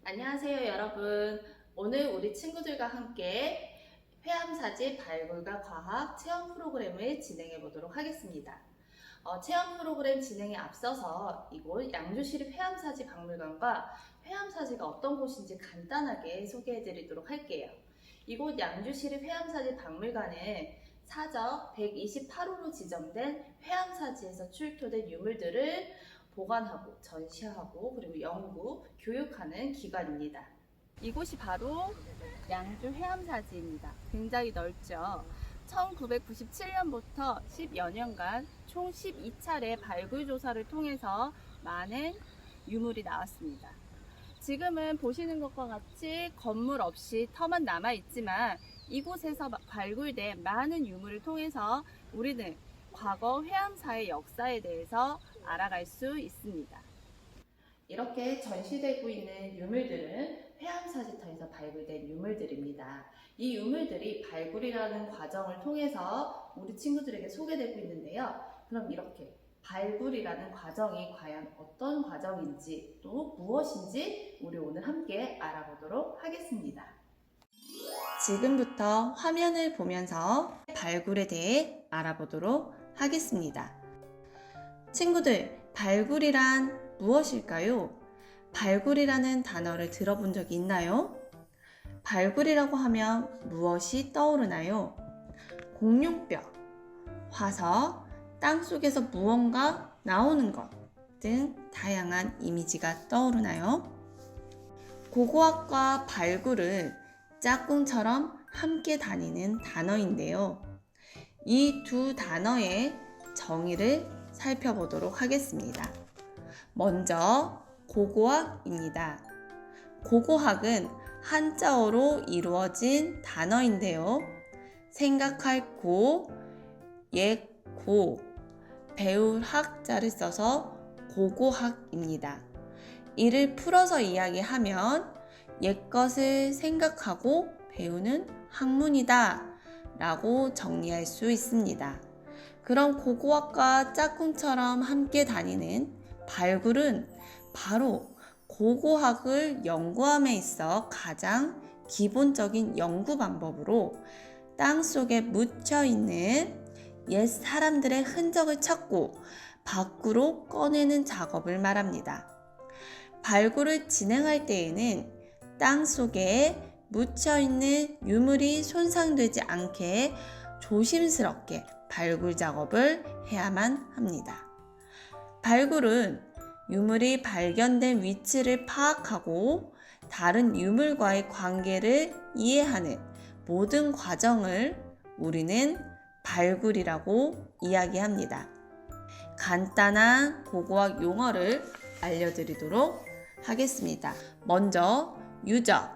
안녕하세요, 여러분. 오늘 우리 친구들과 함께 회암사지 발굴과 과학 체험 프로그램을 진행해 보도록 하겠습니다. 체험 프로그램 진행에 앞서서 이곳 양주시립 회암사지 박물관과 회암사지가 어떤 곳인지 간단하게 소개해 드리도록 할게요. 이곳 양주시립 회암사지 박물관은 사적 128호로 지정된 회암사지에서 출토된 유물들을 보관하고 전시하고 그리고 연구, 교육하는 기관입니다. 이곳이 바로 양주 회암사지입니다. 굉장히 넓죠. 1997년부터 10여 년간 총 12차례 발굴 조사를 통해서 많은 유물이 나왔습니다. 지금은 보시는 것과 같이 건물 없이 터만 남아 있지만 이곳에서 발굴된 많은 유물을 통해서 우리는 과거 회암사의 역사에 대해서 알아갈 수 있습니다. 이렇게 전시되고 있는 유물들은 회암사지터에서 발굴된 유물들입니다. 이 유물들이 발굴이라는 과정을 통해서 우리 친구들에게 소개되고 있는데요. 그럼 이렇게 발굴이라는 과정이 과연 어떤 과정인지 또 무엇인지 우리 오늘 함께 알아보도록 하겠습니다. 지금부터 화면을 보면서 발굴에 대해 알아보도록 하겠습니다. 친구들, 발굴이란 무엇일까요? 발굴이라는 단어를 들어본 적이 있나요? 발굴이라고 하면 무엇이 떠오르나요? 공룡뼈, 화석, 땅속에서 무언가 나오는 것 등 다양한 이미지가 떠오르나요? 고고학과 발굴은 짝꿍처럼 함께 다니는 단어인데요. 이 두 단어의 정의를 살펴보도록 하겠습니다. 먼저 고고학입니다. 고고학은 한자어로 이루어진 단어인데요. 생각할 고, 고, 배울 학자를 써서 고고학입니다. 이를 풀어서 이야기하면 옛것을 생각하고 배우는 학문이다 라고 정리할 수 있습니다. 그럼 고고학과 짝꿍처럼 함께 다니는 발굴은 바로 고고학을 연구함에 있어 가장 기본적인 연구 방법으로 땅속에 묻혀있는 옛 사람들의 흔적을 찾고 밖으로 꺼내는 작업을 말합니다. 발굴을 진행할 때에는 땅속에 묻혀있는 유물이 손상되지 않게 조심스럽게 발굴 작업을 해야만 합니다. 발굴은 유물이 발견된 위치를 파악하고 다른 유물과의 관계를 이해하는 모든 과정을 우리는 발굴이라고 이야기합니다. 간단한 고고학 용어를 알려드리도록 하겠습니다. 먼저 유적.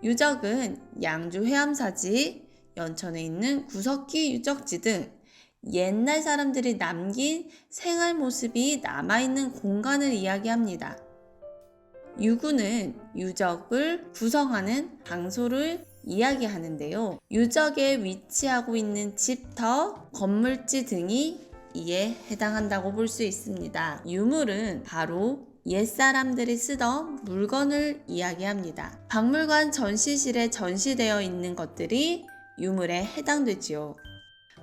유적은 양주 회암사지, 연천에 있는 구석기 유적지 등 옛날 사람들이 남긴 생활 모습이 남아있는 공간을 이야기합니다. 유구는 유적을 구성하는 장소를 이야기하는데요. 유적에 위치하고 있는 집터, 건물지 등이 이에 해당한다고 볼 수 있습니다. 유물은 바로 옛사람들이 쓰던 물건을 이야기합니다. 박물관 전시실에 전시되어 있는 것들이 유물에 해당되지요.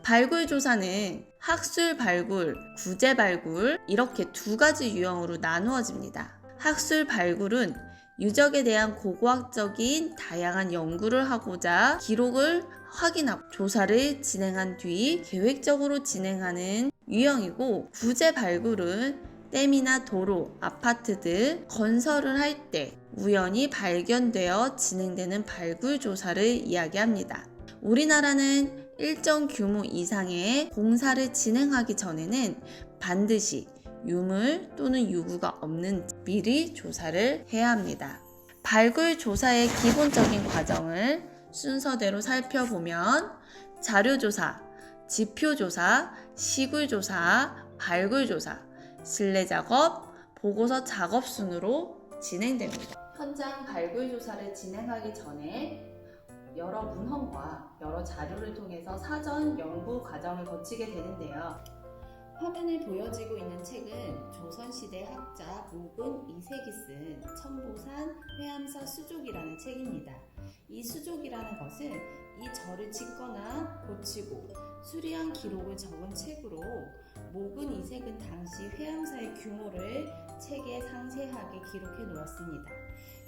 발굴 조사는 학술 발굴, 구제 발굴 이렇게 두 가지 유형으로 나누어집니다. 학술 발굴은 유적에 대한 고고학적인 다양한 연구를 하고자 기록을 확인하고 조사를 진행한 뒤 계획적으로 진행하는 유형이고, 구제 발굴은 댐이나 도로, 아파트 등 건설을 할 때 우연히 발견되어 진행되는 발굴 조사를 이야기합니다. 우리나라는 일정 규모 이상의 공사를 진행하기 전에는 반드시 유물 또는 유구가 없는 미리 조사를 해야 합니다. 발굴 조사의 기본적인 과정을 순서대로 살펴보면 자료조사, 지표조사, 시굴조사, 발굴조사, 실내작업, 보고서 작업 순으로 진행됩니다. 현장 발굴 조사를 진행하기 전에 여러 문헌과 여러 자료를 통해서 사전 연구 과정을 거치게 되는데요. 화면에 보여지고 있는 책은 조선 조선시대 학자 모근 이색이 쓴 천보산 회암사 수족이라는 책입니다. 이 수족이라는 것은 이 절을 짓거나 고치고 수리한 기록을 적은 책으로 모근 이색은 당시 회암사의 규모를 책에 상세하게 기록해 놓았습니다.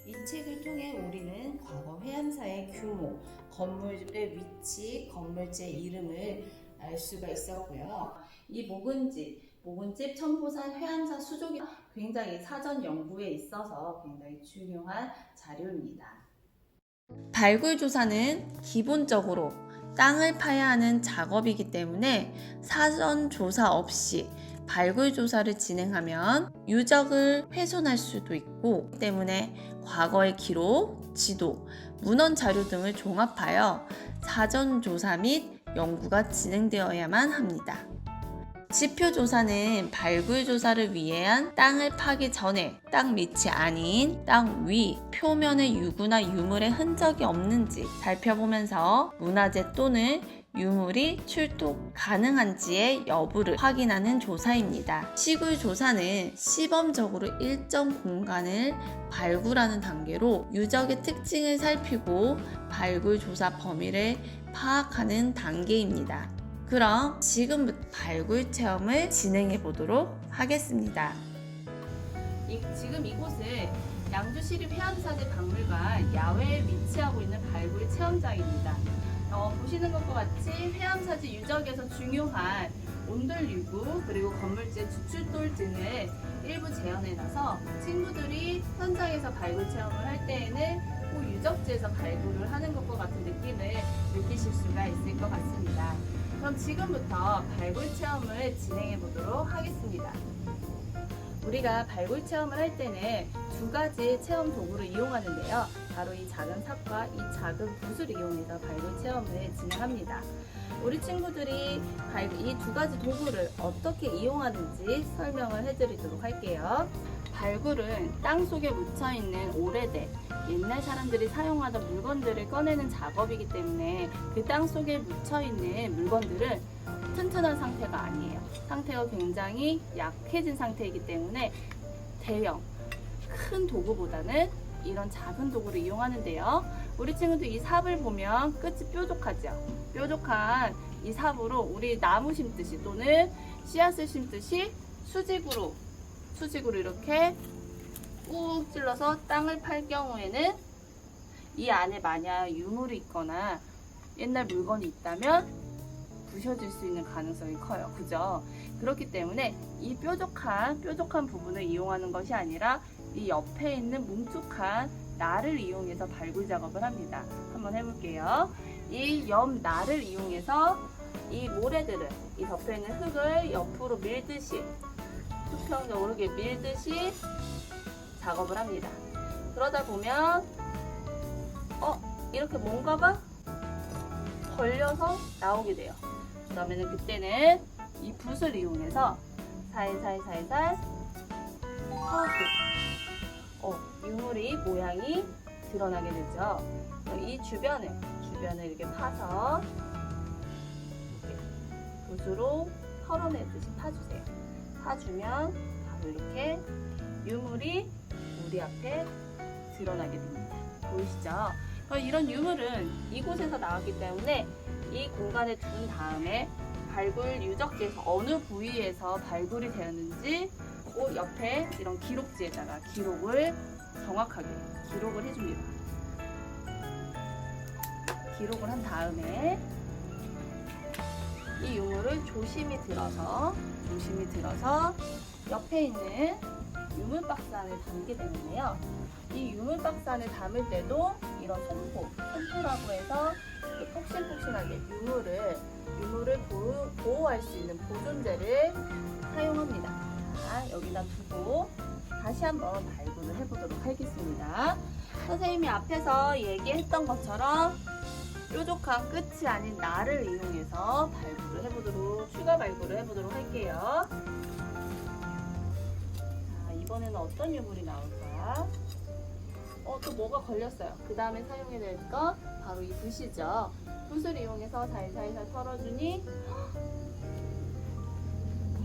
이 책을 통해 우리는 과거 회암사의 규모, 건물의 위치, 건물주의 이름을 알 수가 있었고요. 이 모근집 천보산 회암사 수족이 굉장히 사전 연구에 있어서 굉장히 중요한 자료입니다. 발굴 조사는 기본적으로 땅을 파야 하는 작업이기 때문에 사전 조사 없이 발굴 조사를 진행하면 유적을 훼손할 수도 있고 때문에 과거의 기록, 지도, 문헌 자료 등을 종합하여 사전 조사 및 연구가 진행되어야만 합니다. 지표 조사는 발굴 조사를 위한 땅을 파기 전에 땅 밑이 아닌 땅 위 표면의 유구나 유물의 흔적이 없는지 살펴보면서 문화재 또는 유물이 출토 가능한지의 여부를 확인하는 조사입니다. 시굴 조사는 시범적으로 일정 공간을 발굴하는 단계로 유적의 특징을 살피고 발굴 조사 범위를 파악하는 단계입니다. 그럼 지금부터 발굴 체험을 진행해 보도록 하겠습니다. 지금 이곳은 양주시립 회암사대 박물관 야외에 위치하고 있는 발굴 체험장입니다. 보시는 것과 같이 회암사지 유적에서 중요한 온돌유구 그리고 건물재 주출돌 등을 일부 재현해놔서 친구들이 현장에서 발굴 체험을 할 때에는 꼭 유적지에서 발굴을 하는 것과 같은 느낌을 느끼실 수가 있을 것 같습니다. 그럼 지금부터 발굴 체험을 진행해 보도록 하겠습니다. 우리가 발굴 체험을 할 때는 두 가지 체험 도구를 이용하는데요. 바로 이 작은 삽과 이 작은 붓을 이용해서 발굴 체험을 진행합니다. 우리 친구들이 이 두 가지 도구를 어떻게 이용하는지 설명을 해드리도록 할게요. 발굴은 땅 속에 묻혀있는 오래된 옛날 사람들이 사용하던 물건들을 꺼내는 작업이기 때문에 그 땅 속에 묻혀있는 물건들은 튼튼한 상태가 아니에요. 상태가 굉장히 약해진 상태이기 때문에 대형, 큰 도구보다는 이런 작은 도구를 이용하는데요. 우리 친구들 이 삽을 보면 끝이 뾰족하죠. 뾰족한 이 삽으로 우리 나무 심듯이 또는 씨앗을 심듯이 수직으로 이렇게 꾹 찔러서 땅을 팔 경우에는 이 안에 만약 유물이 있거나 옛날 물건이 있다면 부셔질 수 있는 가능성이 커요. 그죠? 그렇기 때문에 이 뾰족한 부분을 이용하는 것이 아니라 이 옆에 있는 뭉툭한 날을 이용해서 발굴 작업을 합니다. 한번 해볼게요. 이 옆 날을 이용해서 이 모래들을, 이 덮여있는 흙을 옆으로 밀듯이, 수평적으로 이렇게 밀듯이 작업을 합니다. 그러다 보면 이렇게 뭔가가 걸려서 나오게 돼요. 그러면 그때는 이 붓을 이용해서 살살 유물이 모양이 드러나게 되죠. 이 주변을 이렇게 파서 이렇게 붓으로 털어내듯이 파주세요. 파주면 바로 이렇게 유물이 우리 앞에 드러나게 됩니다. 보이시죠? 이런 유물은 이곳에서 나왔기 때문에 이 공간에 둔 다음에 발굴 유적지에서 어느 부위에서 발굴이 되었는지 그 옆에 이런 기록지에다가 기록을 정확하게 기록을 해줍니다. 기록을 한 다음에 이 유물을 조심히 들어서 옆에 있는 유물 박스 안에 담게 되는데요. 이 유물 박스 안에 담을 때도 이런 손포라고 해서 폭신폭신하게 유물을 보호할 수 있는 보존제를 사용합니다. 자, 여기다 두고 다시 한번 발굴을 해보도록 하겠습니다. 선생님이 앞에서 얘기했던 것처럼 뾰족한 끝이 아닌 날을 이용해서 추가 발굴을 해보도록 할게요. 자, 이번에는 어떤 유물이 나올까? 또 뭐가 걸렸어요. 그 다음에 사용해야 될 거 바로 이 붓이죠. 붓을 이용해서 살살살 털어주니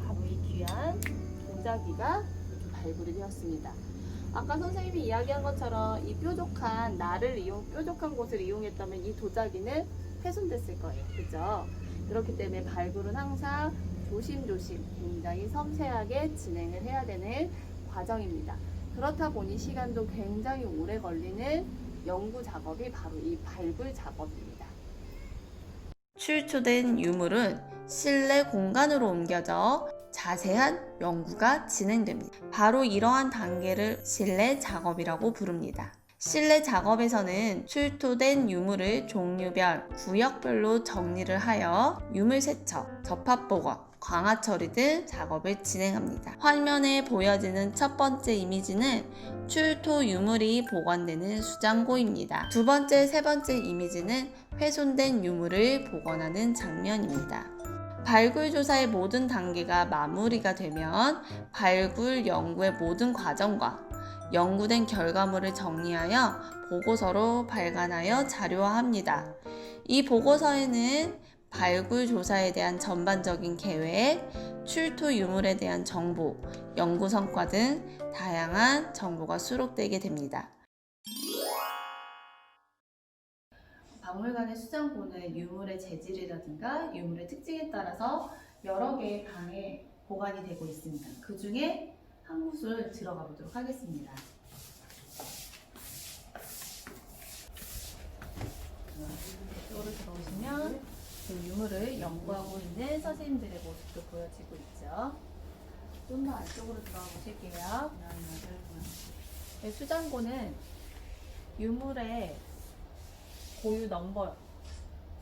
바로 이 귀한 도자기가 발굴이 되었습니다. 아까 선생님이 이야기한 것처럼 이 뾰족한 곳을 이용했다면 이 도자기는 훼손됐을 거예요. 그죠? 그렇기 때문에 발굴은 항상 조심조심 굉장히 섬세하게 진행을 해야 되는 과정입니다. 그렇다 보니 시간도 굉장히 오래 걸리는 연구 작업이 바로 이 발굴 작업입니다. 출토된 유물은 실내 공간으로 옮겨져 자세한 연구가 진행됩니다. 바로 이러한 단계를 실내 작업이라고 부릅니다. 실내 작업에서는 출토된 유물을 종류별, 구역별로 정리를 하여 유물 세척, 접합 보건, 광화 처리 등 작업을 진행합니다. 화면에 보여지는 첫 번째 이미지는 출토 유물이 보관되는 수장고입니다. 두 번째, 세 번째 이미지는 훼손된 유물을 복원하는 장면입니다. 발굴 조사의 모든 단계가 마무리가 되면 발굴 연구의 모든 과정과 연구된 결과물을 정리하여 보고서로 발간하여 자료화합니다. 이 보고서에는 발굴 조사에 대한 전반적인 계획, 출토 유물에 대한 정보, 연구 성과 등 다양한 정보가 수록되게 됩니다. 박물관의 수장고는 유물의 재질이라든가 유물의 특징에 따라서 여러 개의 방에 보관이 되고 있습니다. 그 중에 한 곳을 들어가 보도록 하겠습니다. 이쪽으로 들어오시면 그 유물을 연구하고 있는 선생님들의 모습도 보여지고 있죠. 좀 더 안쪽으로 들어가 보실게요. 수장고는 유물의 고유 넘버,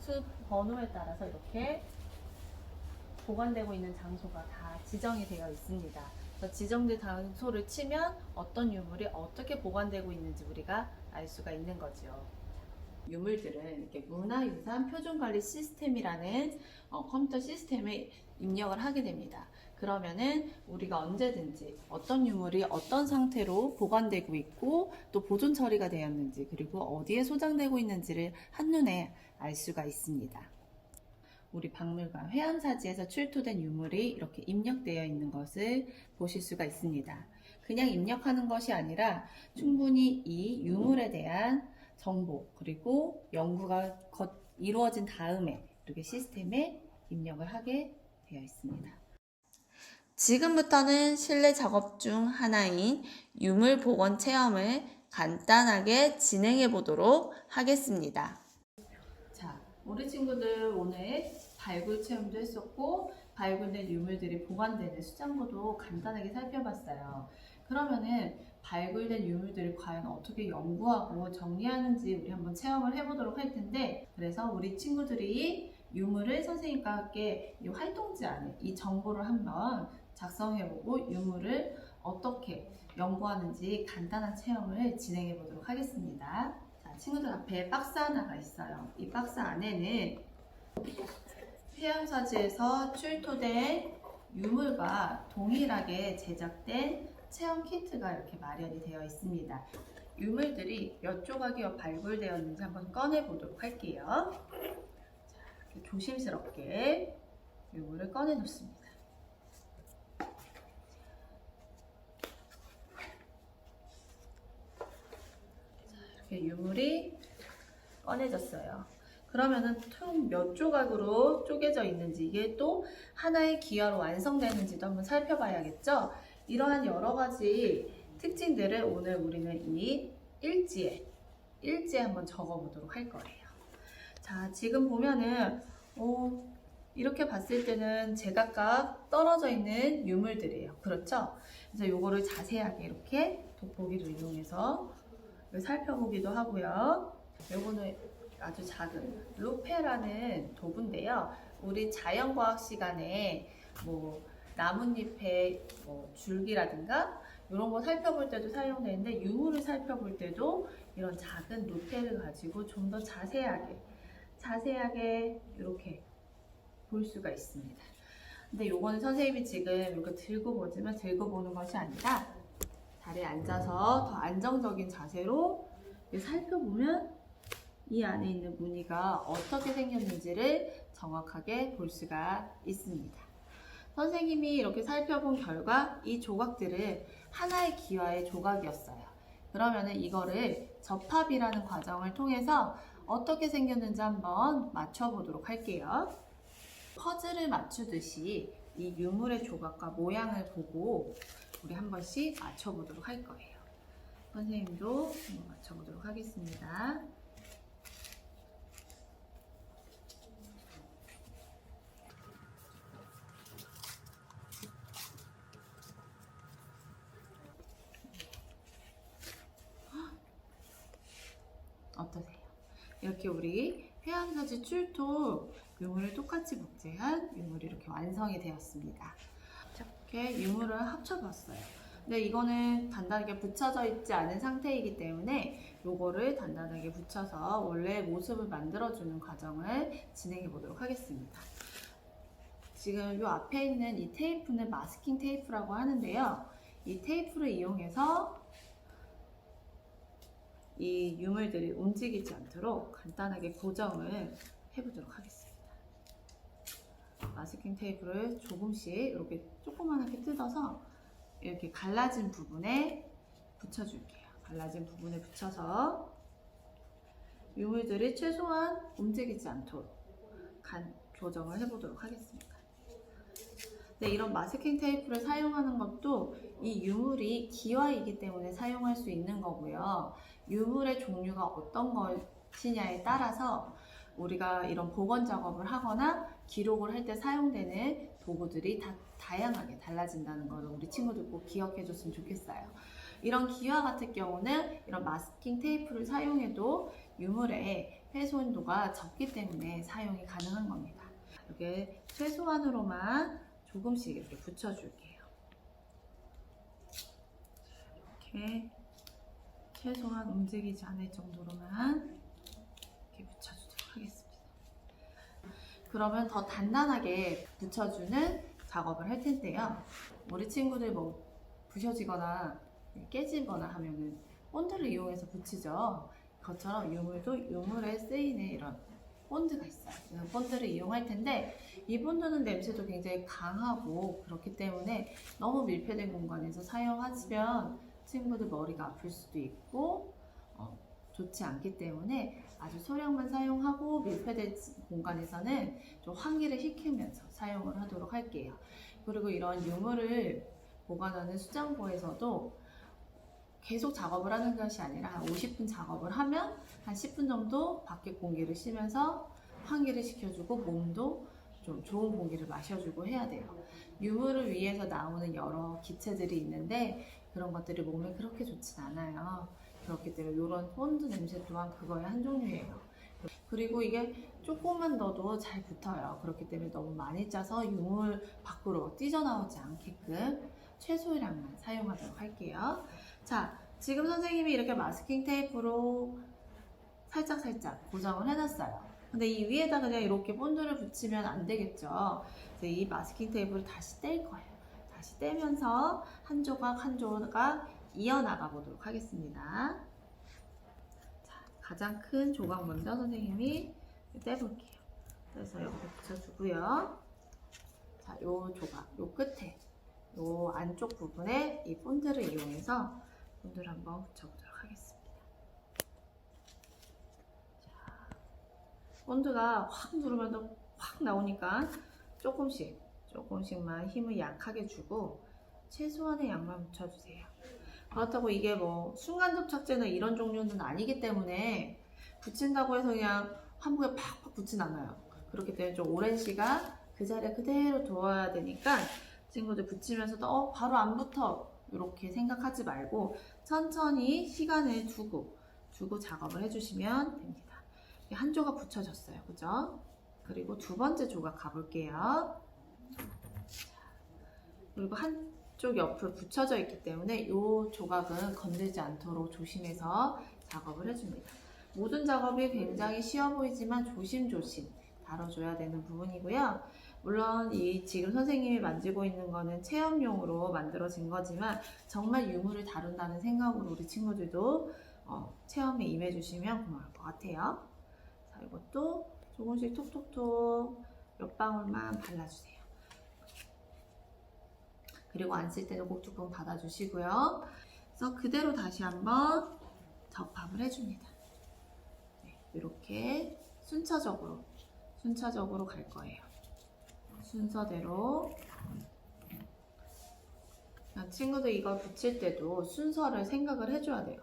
수 번호에 따라서 이렇게 보관되고 있는 장소가 다 지정이 되어 있습니다. 그래서 지정된 장소를 치면 어떤 유물이 어떻게 보관되고 있는지 우리가 알 수가 있는 거죠. 유물들은 이렇게 문화유산 표준관리 시스템이라는 컴퓨터 시스템에 입력을 하게 됩니다. 그러면은 우리가 언제든지 어떤 유물이 어떤 상태로 보관되고 있고 또 보존 처리가 되었는지 그리고 어디에 소장되고 있는지를 한눈에 알 수가 있습니다. 우리 박물관 회암사지에서 출토된 유물이 이렇게 입력되어 있는 것을 보실 수가 있습니다. 그냥 입력하는 것이 아니라 충분히 이 유물에 대한 정보 그리고 연구가 이루어진 다음에 이렇게 시스템에 입력을 하게 되어 있습니다. 지금부터는 실내 작업 중 하나인 유물 복원 체험을 간단하게 진행해 보도록 하겠습니다. 자, 우리 친구들 오늘 발굴 체험도 했었고 발굴된 유물들이 보관되는 수장고도 간단하게 살펴봤어요. 그러면은 발굴된 유물들을 과연 어떻게 연구하고 정리하는지 우리 한번 체험을 해보도록 할 텐데, 그래서 우리 친구들이 유물을 선생님과 함께 이 활동지 안에 이 정보를 한번 작성해보고 유물을 어떻게 연구하는지 간단한 체험을 진행해 보도록 하겠습니다. 자, 친구들 앞에 박스 하나가 있어요. 이 박스 안에는 회암사지에서 출토된 유물과 동일하게 제작된 체험 키트가 이렇게 마련이 되어 있습니다. 유물들이 몇 조각이 발굴되었는지 한번 꺼내 보도록 할게요. 자, 이렇게 조심스럽게 유물을 꺼내 놓습니다. 이렇게 유물이 꺼내졌어요. 그러면은 총 몇 조각으로 쪼개져 있는지, 이게 또 하나의 기화로 완성되는지도 한번 살펴봐야겠죠? 이러한 여러 가지 특징들을 오늘 우리는 이 일지에 한번 적어 보도록 할 거예요. 자, 지금 보면은 이렇게 봤을 때는 제각각 떨어져 있는 유물들이에요. 그렇죠? 그래서 요거를 자세하게 이렇게 돋보기를 이용해서 살펴보기도 하고요. 요거는 아주 작은 루페라는 도구인데요. 우리 자연과학 시간에 나뭇잎의 줄기라든가 이런 거 살펴볼 때도 사용되는데, 유물을 살펴볼 때도 이런 작은 루페를 가지고 좀 더 자세하게 이렇게 볼 수가 있습니다. 근데 요거는 선생님이 지금 이렇게 들고 보는 것이 아니라 자리에 앉아서 더 안정적인 자세로 살펴보면 이 안에 있는 무늬가 어떻게 생겼는지를 정확하게 볼 수가 있습니다. 선생님이 이렇게 살펴본 결과 이 조각들은 하나의 기와의 조각이었어요. 그러면은 이거를 접합이라는 과정을 통해서 어떻게 생겼는지 한번 맞춰보도록 할게요. 퍼즐을 맞추듯이 이 유물의 조각과 모양을 보고 우리 한 번씩 맞춰보도록 할 거예요. 선생님도 한번 맞춰보도록 하겠습니다. 어떠세요? 이렇게 우리 회암사지 출토 유물을 똑같이 복제한 유물이 이렇게 완성이 되었습니다. 이렇게 유물을 합쳐봤어요. 근데 이거는 단단하게 붙여져 있지 않은 상태이기 때문에 요거를 단단하게 붙여서 원래 모습을 만들어주는 과정을 진행해 보도록 하겠습니다. 지금 요 앞에 있는 이 테이프는 마스킹 테이프라고 하는데요. 이 테이프를 이용해서 이 유물들이 움직이지 않도록 간단하게 고정을 해보도록 하겠습니다. 마스킹 테이프를 조금씩 이렇게 조그맣게 뜯어서 이렇게 갈라진 부분에 붙여줄게요. 갈라진 부분에 붙여서 유물들이 최소한 움직이지 않도록 교정을 해보도록 하겠습니다. 네, 이런 마스킹 테이프를 사용하는 것도 이 유물이 기와이기 때문에 사용할 수 있는 거고요. 유물의 종류가 어떤 것이냐에 따라서 우리가 이런 복원 작업을 하거나 기록을 할 때 사용되는 도구들이 다 다양하게 달라진다는 걸 우리 친구들 꼭 기억해 줬으면 좋겠어요. 이런 기와 같은 경우는 이런 마스킹 테이프를 사용해도 유물의 훼손도가 적기 때문에 사용이 가능한 겁니다. 이렇게 최소한으로만 조금씩 이렇게 붙여줄게요. 이렇게 최소한 움직이지 않을 정도로만 이렇게 붙여주도록 하겠습니다. 그러면 더 단단하게 붙여주는 작업을 할 텐데요. 우리 친구들 뭐 부셔지거나 깨지거나 하면은 본드를 이용해서 붙이죠. 그것처럼 유물도 유물에 쓰이는 이런 본드가 있어요. 본드를 이용할 텐데 이 본드는 냄새도 굉장히 강하고 그렇기 때문에 너무 밀폐된 공간에서 사용하시면 친구들 머리가 아플 수도 있고 좋지 않기 때문에 아주 소량만 사용하고 밀폐된 공간에서는 좀 환기를 시키면서 사용을 하도록 할게요. 그리고 이런 유물을 보관하는 수장고에서도 계속 작업을 하는 것이 아니라 한 50분 작업을 하면 한 10분 정도 밖에 공기를 쉬면서 환기를 시켜주고 몸도 좀 좋은 공기를 마셔주고 해야 돼요. 유물을 위해서 나오는 여러 기체들이 있는데 그런 것들이 몸에 그렇게 좋진 않아요. 그렇기 때문에 이런 본드 냄새 또한 그거의 한 종류예요. 그리고 이게 조금만 넣어도 잘 붙어요. 그렇기 때문에 너무 많이 짜서 유물 밖으로 찢어나오지 않게끔 최소량만 사용하도록 할게요. 자, 지금 선생님이 이렇게 마스킹 테이프로 살짝살짝 고정을 해놨어요. 근데 이 위에다 그냥 이렇게 본드를 붙이면 안 되겠죠. 그래서 이 마스킹 테이프를 다시 뗄 거예요. 다시 떼면서 한 조각 한 조각 이어나가 보도록 하겠습니다. 자, 가장 큰 조각 먼저 선생님이 떼볼게요. 그래서 여기 붙여주고요. 자, 요 조각, 요 끝에, 요 안쪽 부분에 이 본드를 이용해서 본드를 한번 붙여보도록 하겠습니다. 자, 본드가 확 누르면 확 나오니까 조금씩만 힘을 약하게 주고 최소한의 양만 붙여주세요. 그렇다고 이게 뭐 순간 접착제나 이런 종류는 아니기 때문에 붙인다고 해서 그냥 한복에 팍팍 붙진 않아요. 그렇기 때문에 좀 오랜 시간 그 자리에 그대로 두어야 되니까 친구들 붙이면서도 바로 안 붙어 이렇게 생각하지 말고 천천히 시간을 두고 작업을 해주시면 됩니다. 한 조각 붙여졌어요. 그죠? 그리고 두 번째 조각 가볼게요. 그리고 한쪽 옆으로 붙여져 있기 때문에 이 조각은 건들지 않도록 조심해서 작업을 해줍니다. 모든 작업이 굉장히 쉬워 보이지만 조심조심 다뤄줘야 되는 부분이고요. 물론 이 지금 선생님이 만지고 있는 거는 체험용으로 만들어진 거지만 정말 유물을 다룬다는 생각으로 우리 친구들도 체험에 임해주시면 고마울 것 같아요. 자, 이것도 조금씩 톡톡톡 몇 방울만 발라주세요. 그리고 안 쓸 때는 꼭 뚜껑 닫아주시고요. 그래서 그대로 다시 한번 접합을 해줍니다. 네, 이렇게 순차적으로 갈 거예요. 순서대로. 친구들 이걸 붙일 때도 순서를 생각을 해줘야 돼요.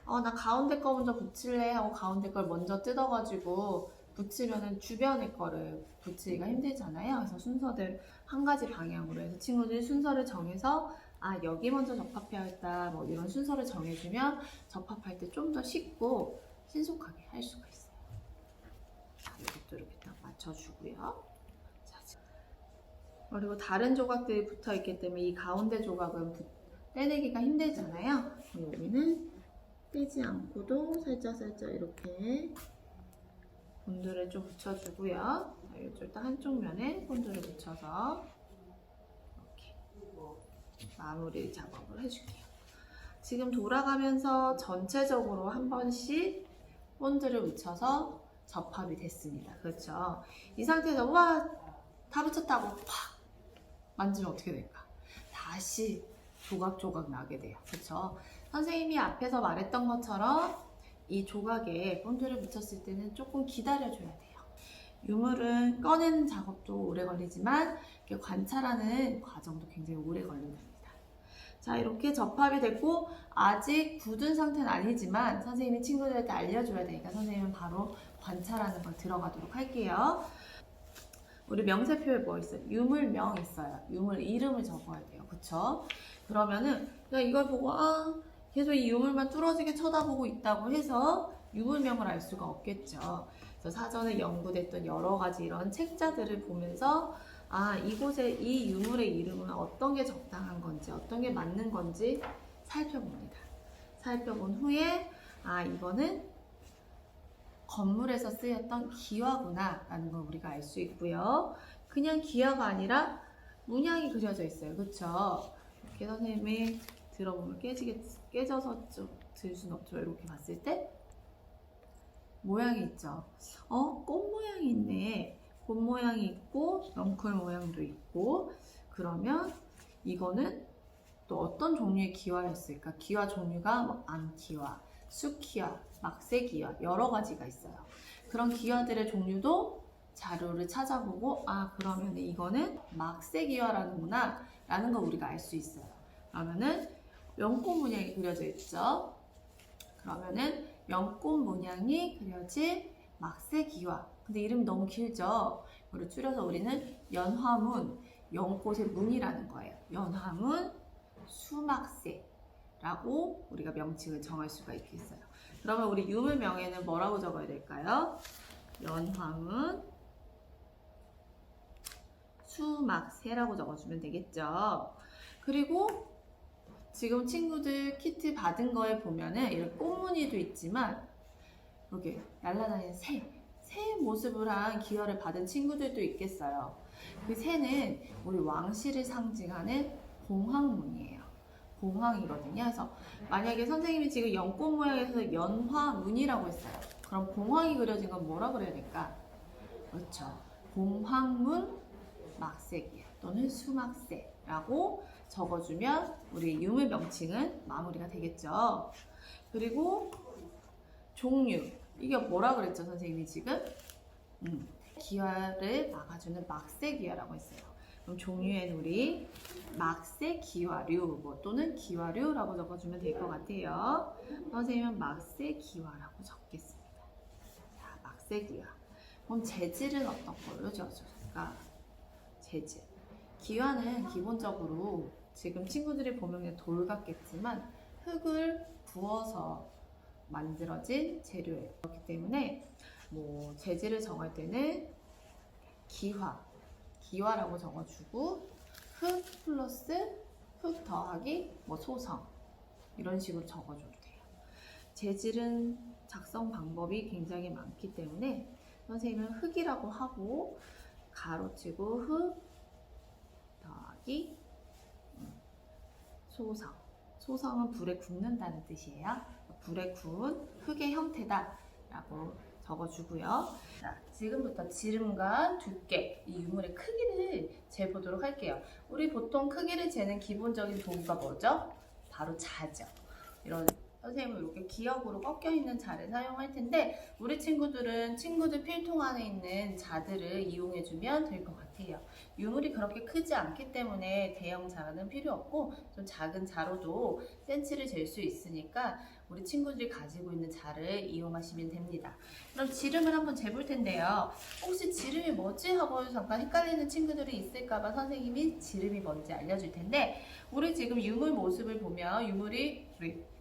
나 가운데 거 먼저 붙일래 하고 가운데 걸 먼저 뜯어가지고 붙이면은 주변의 거를 붙이기가 힘들잖아요. 그래서 순서대로 한 가지 방향으로 해서 친구들이 순서를 정해서 여기 먼저 접합해야겠다 뭐 이런 순서를 정해주면 접합할 때 좀 더 쉽고 신속하게 할 수가 있어요. 자, 이것도 이렇게 딱 맞춰주고요. 그리고 다른 조각들이 붙어 있기 때문에 이 가운데 조각은 떼내기가 힘들잖아요. 여기는 떼지 않고도 살짝 이렇게 본드를 좀 붙여주고요. 이쪽 한쪽 면에 본드를 붙여서 이렇게 마무리 작업을 해줄게요. 지금 돌아가면서 전체적으로 한 번씩 본드를 묻혀서 접합이 됐습니다. 그렇죠? 이 상태에서 와, 다 붙였다고 팍 만지면 어떻게 될까? 다시 조각조각 나게 돼요. 그렇죠? 선생님이 앞에서 말했던 것처럼 이 조각에 본드를 붙였을 때는 조금 기다려줘야 돼요. 유물은 꺼내는 작업도 오래 걸리지만 이렇게 관찰하는 과정도 굉장히 오래 걸린답니다. 자, 이렇게 접합이 됐고 아직 굳은 상태는 아니지만 선생님이 친구들한테 알려줘야 되니까 선생님은 바로 관찰하는 걸 들어가도록 할게요. 우리 명세표에 뭐 있어요? 유물명 있어요. 유물 이름을 적어야 돼요. 그쵸? 그러면은 이걸 보고 계속 이 유물만 뚫어지게 쳐다보고 있다고 해서 유물명을 알 수가 없겠죠. 그래서 사전에 연구됐던 여러 가지 이런 책자들을 보면서 이곳에 이 유물의 이름은 어떤 게 적당한 건지 어떤 게 맞는 건지 살펴봅니다. 살펴본 후에 이거는 건물에서 쓰였던 기와구나 라는 걸 우리가 알 수 있고요. 그냥 기와가 아니라 문양이 그려져 있어요. 그쵸? 이렇게 선생님이 들어보면 깨져서 좀 들 수는 없죠. 이렇게 봤을 때 모양이 있죠. 꽃 모양이 있네. 꽃 모양이 있고 넝쿨 모양도 있고 그러면 이거는 또 어떤 종류의 기와였을까? 기와 종류가 뭐 암기와, 숫기와, 막새기와 여러 가지가 있어요. 그런 기와들의 종류도 자료를 찾아보고 그러면 이거는 막새기와라는구나 라는 걸 우리가 알 수 있어요. 그러면은 연꽃 문양이 그려져 있죠. 그러면은 연꽃 문양이 그려진 막새기와. 근데 이름이 너무 길죠. 이거를 줄여서 우리는 연화문, 연꽃의 문이라는 거예요. 연화문 수막새라고 우리가 명칭을 정할 수가 있겠어요. 그러면 우리 유물명에는 뭐라고 적어야 될까요? 연화문 수막새라고 적어주면 되겠죠. 그리고 지금 친구들 키트 받은 거에 보면은 이런 꽃무늬도 있지만 이렇게 날아다니는 새의 모습을 한 기와를 받은 친구들도 있겠어요. 그 새는 우리 왕실을 상징하는 공황문이에요. 공황이거든요. 그래서 만약에 선생님이 지금 연꽃 모양에서 연화문이라고 했어요. 그럼 공황이 그려진 건 뭐라 그래야 될까? 그렇죠. 공황문 막새기 또는 수막새라고 적어주면 우리 유물 명칭은 마무리가 되겠죠. 그리고 종류. 이게 뭐라 그랬죠, 선생님이 지금? 기와를 막아주는 막새기와라고 했어요. 그럼 종류에는 우리 막새기와류 또는 기와류라고 적어주면 될 것 같아요. 선생님은 막새기와라고 적겠습니다. 자, 막새기와. 그럼 재질은 어떤 걸로 적어줄까? 재질. 기와는 기본적으로 지금 친구들이 보면 돌 같겠지만 흙을 부어서 만들어진 재료예요. 그렇기 때문에 뭐 재질을 정할 때는 기와라고 적어주고 흙 플러스 흙 더하기 뭐 소성 이런 식으로 적어줘도 돼요. 재질은 작성 방법이 굉장히 많기 때문에 선생님은 흙이라고 하고 가로치고 흙 더하기 소성. 소성은 불에 굽는다는 뜻이에요. 불에 구운 흙의 형태다 라고 적어주고요. 자, 지금부터 지름과 두께, 이 유물의 크기를 재보도록 할게요. 우리 보통 크기를 재는 기본적인 도구가 뭐죠? 바로 자죠. 이런 선생님은 이렇게 기역으로 꺾여 있는 자를 사용할 텐데 우리 친구들은 친구들 필통 안에 있는 자들을 이용해주면 될 것 같아요. 유물이 그렇게 크지 않기 때문에 대형 자는 필요 없고 좀 작은 자로도 센치를 잴 수 있으니까 우리 친구들이 가지고 있는 자를 이용하시면 됩니다. 그럼 지름을 한번 재볼 텐데요. 혹시 지름이 뭐지 하고 잠깐 헷갈리는 친구들이 있을까봐 선생님이 지름이 뭔지 알려줄 텐데 우리 지금 유물 모습을 보면 유물이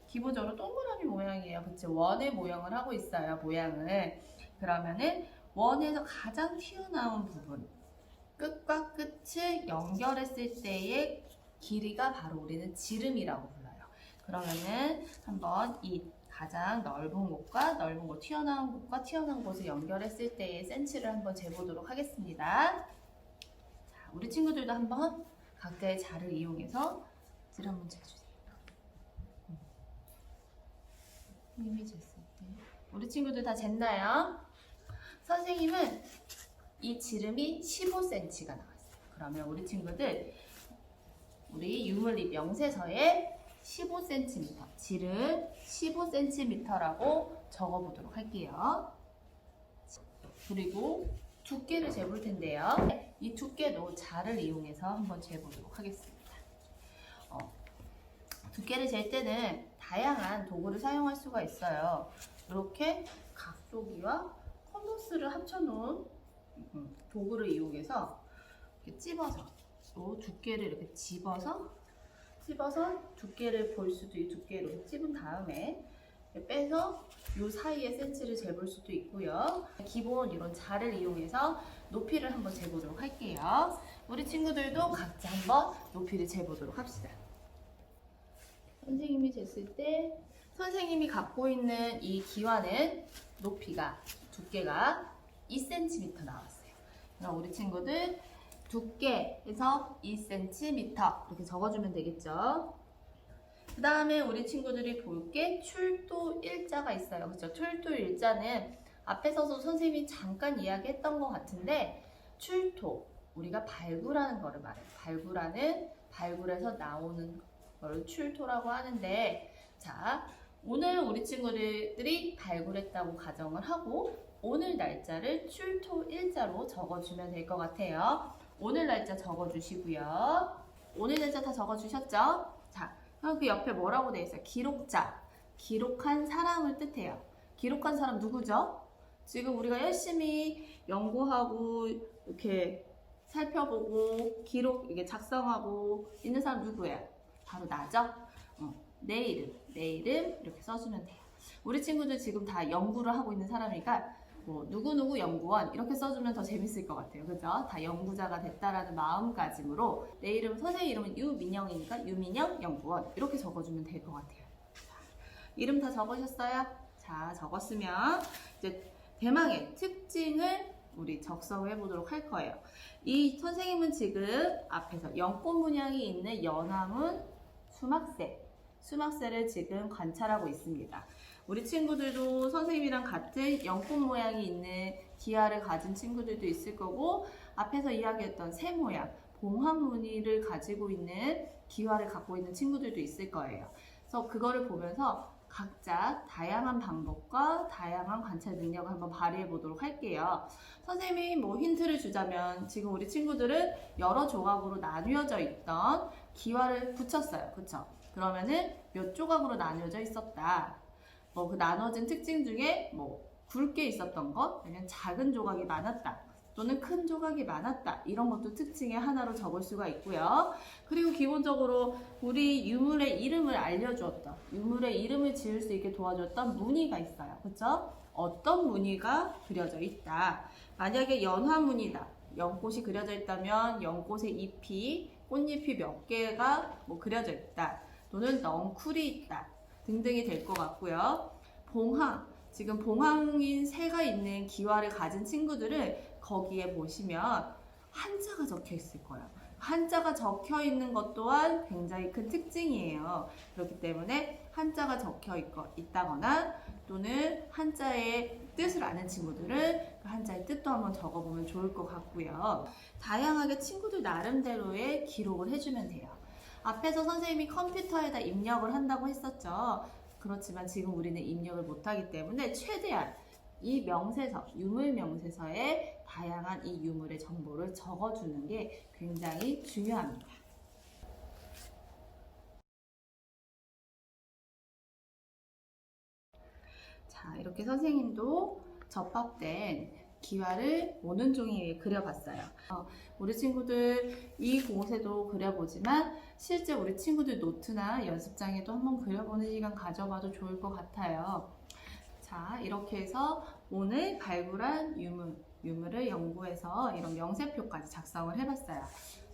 기본적으로 동그라미 모양이에요. 그쵸? 원의 모양을 하고 있어요. 모양을. 그러면은 원에서 가장 튀어나온 부분 끝과 끝을 연결했을 때의 길이가 바로 우리는 지름이라고 불러요. 그러면은 한번 이 가장 넓은 곳과 넓은 곳, 튀어나온 곳과 튀어나온 곳을 연결했을 때의 센치를 한번 재보도록 하겠습니다. 자, 우리 친구들도 한번 각자의 자를 이용해서 지름 한번 재주세요. 힘이 쟀을 때 우리 친구들 다 쟀나요? 선생님은 이 지름이 15cm가 나왔어요. 그러면 우리 친구들 우리 유물리 명세서에 15cm 지름 15cm라고 적어보도록 할게요. 그리고 두께를 재볼 텐데요. 이 두께도 자를 이용해서 한번 재보도록 하겠습니다. 두께를 잴 때는 다양한 도구를 사용할 수가 있어요. 이렇게 각도기와 컴퍼스를 합쳐놓은 도구를 이용해서 이렇게 찝어서 또 두께를 이렇게 집어서 두께를 볼 수도 있고 두께로 찝은 다음에 빼서 이 사이의 센치를 재볼 수도 있고요. 기본 이런 자를 이용해서 높이를 한번 재보도록 할게요. 우리 친구들도 각자 한번 높이를 재보도록 합시다. 선생님이 쟀을 때 선생님이 갖고 있는 이 기와는 높이가 두께가 2cm 나왔어요. 그럼 우리 친구들 두께에서 2cm 이렇게 적어주면 되겠죠. 그 다음에 우리 친구들이 볼 게 출도 일자가 있어요. 그렇죠? 출도 일자는 앞에서도 선생님이 잠깐 이야기했던 것 같은데 출토 우리가 발굴하는 거를 말해요. 발굴해서 나오는 걸 출토라고 하는데 자 오늘 우리 친구들이 발굴했다고 가정을 하고 오늘 날짜를 출토 일자로 적어주면 될 것 같아요. 오늘 날짜 적어주시고요. 오늘 날짜 다 적어주셨죠? 자, 그럼 그 옆에 뭐라고 되어 있어요? 기록자. 기록한 사람을 뜻해요. 기록한 사람 누구죠? 지금 우리가 열심히 연구하고 이렇게 살펴보고 이게 작성하고 있는 사람 누구예요? 바로 나죠? 내 이름 이렇게 써주면 돼요. 우리 친구들 지금 다 연구를 하고 있는 사람이니까 뭐 누구누구 연구원 이렇게 써주면 더 재밌을 것 같아요. 그죠? 다 연구자가 됐다라는 마음가짐으로 내 이름, 선생님 이름은 유민영이니까 유민영 연구원 이렇게 적어주면 될 것 같아요. 자, 이름 다 적으셨어요? 자, 적었으면 이제 대망의 특징을 우리 적성을 해보도록 할 거예요. 이 선생님은 지금 앞에서 연꽃 문양이 있는 연화문 수막새를 지금 관찰하고 있습니다. 우리 친구들도 선생님이랑 같은 연꽃 모양이 있는 기와를 가진 친구들도 있을 거고 앞에서 이야기했던 새 모양, 봉황 무늬를 가지고 있는 기와를 갖고 있는 친구들도 있을 거예요. 그래서 그거를 보면서 각자 다양한 방법과 다양한 관찰 능력을 한번 발휘해 보도록 할게요. 선생님이 뭐 힌트를 주자면 지금 우리 친구들은 여러 조각으로 나뉘어져 있던 기와를 붙였어요. 그쵸? 그러면은 몇 조각으로 나뉘어져 있었다. 그 나눠진 특징 중에 굵게 있었던 것, 아니면 작은 조각이 많았다. 또는 큰 조각이 많았다. 이런 것도 특징의 하나로 적을 수가 있고요. 그리고 기본적으로 우리 유물의 이름을 알려주었던, 유물의 이름을 지을 수 있게 도와줬던 무늬가 있어요. 그쵸? 어떤 무늬가 그려져 있다. 만약에 연화무늬다. 연꽃이 그려져 있다면 연꽃의 잎이, 꽃잎이 몇 개가 그려져 있다. 또는 넝쿨이 있다. 등등이 될 것 같고요. 봉황. 지금 봉황인 새가 있는 기와를 가진 친구들은 거기에 보시면 한자가 적혀 있을 거예요. 한자가 적혀 있는 것 또한 굉장히 큰 특징이에요. 그렇기 때문에 한자가 적혀 있다거나 또는 한자의 뜻을 아는 친구들은 그 한자의 뜻도 한번 적어보면 좋을 것 같고요. 다양하게 친구들 나름대로의 기록을 해주면 돼요. 앞에서 선생님이 컴퓨터에다 입력을 한다고 했었죠. 그렇지만 지금 우리는 입력을 못하기 때문에 최대한 이 명세서, 유물 명세서에 다양한 이 유물의 정보를 적어주는 게 굉장히 중요합니다. 자, 이렇게 선생님도 접합된 기와를 오는 종이 위에 그려봤어요. 우리 친구들 이 곳에도 그려보지만 실제 우리 친구들 노트나 연습장에도 한번 그려보는 시간 가져봐도 좋을 것 같아요. 자, 이렇게 해서 오늘 발굴한 유물을 연구해서 이런 명세표까지 작성을 해봤어요.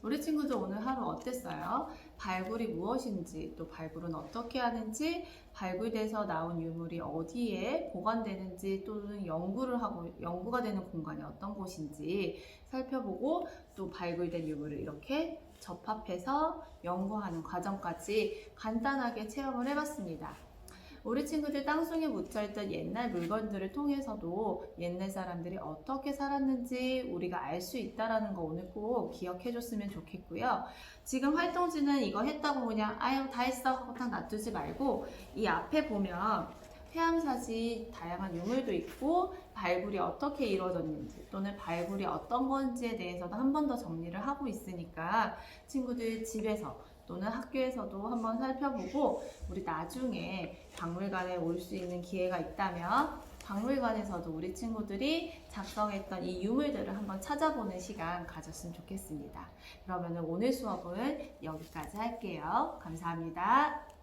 우리 친구들 오늘 하루 어땠어요? 발굴이 무엇인지, 또 발굴은 어떻게 하는지, 발굴돼서 나온 유물이 어디에 보관되는지, 또는 연구가 되는 공간이 어떤 곳인지 살펴보고, 또 발굴된 유물을 이렇게 접합해서 연구하는 과정까지 간단하게 체험을 해봤습니다. 우리 친구들 땅속에 묻혀있던 옛날 물건들을 통해서도 옛날 사람들이 어떻게 살았는지 우리가 알 수 있다는 거 오늘 꼭 기억해 줬으면 좋겠고요. 지금 활동지는 이거 했다고 그냥 아유 다 했어 하고 딱 놔두지 말고 이 앞에 보면 폐암사지 다양한 유물도 있고 발굴이 어떻게 이루어졌는지 또는 발굴이 어떤 건지에 대해서도 한 번 더 정리를 하고 있으니까 친구들 집에서 또는 학교에서도 한번 살펴보고 우리 나중에 박물관에 올 수 있는 기회가 있다면 박물관에서도 우리 친구들이 작성했던 이 유물들을 한번 찾아보는 시간 가졌으면 좋겠습니다. 그러면 오늘 수업은 여기까지 할게요. 감사합니다.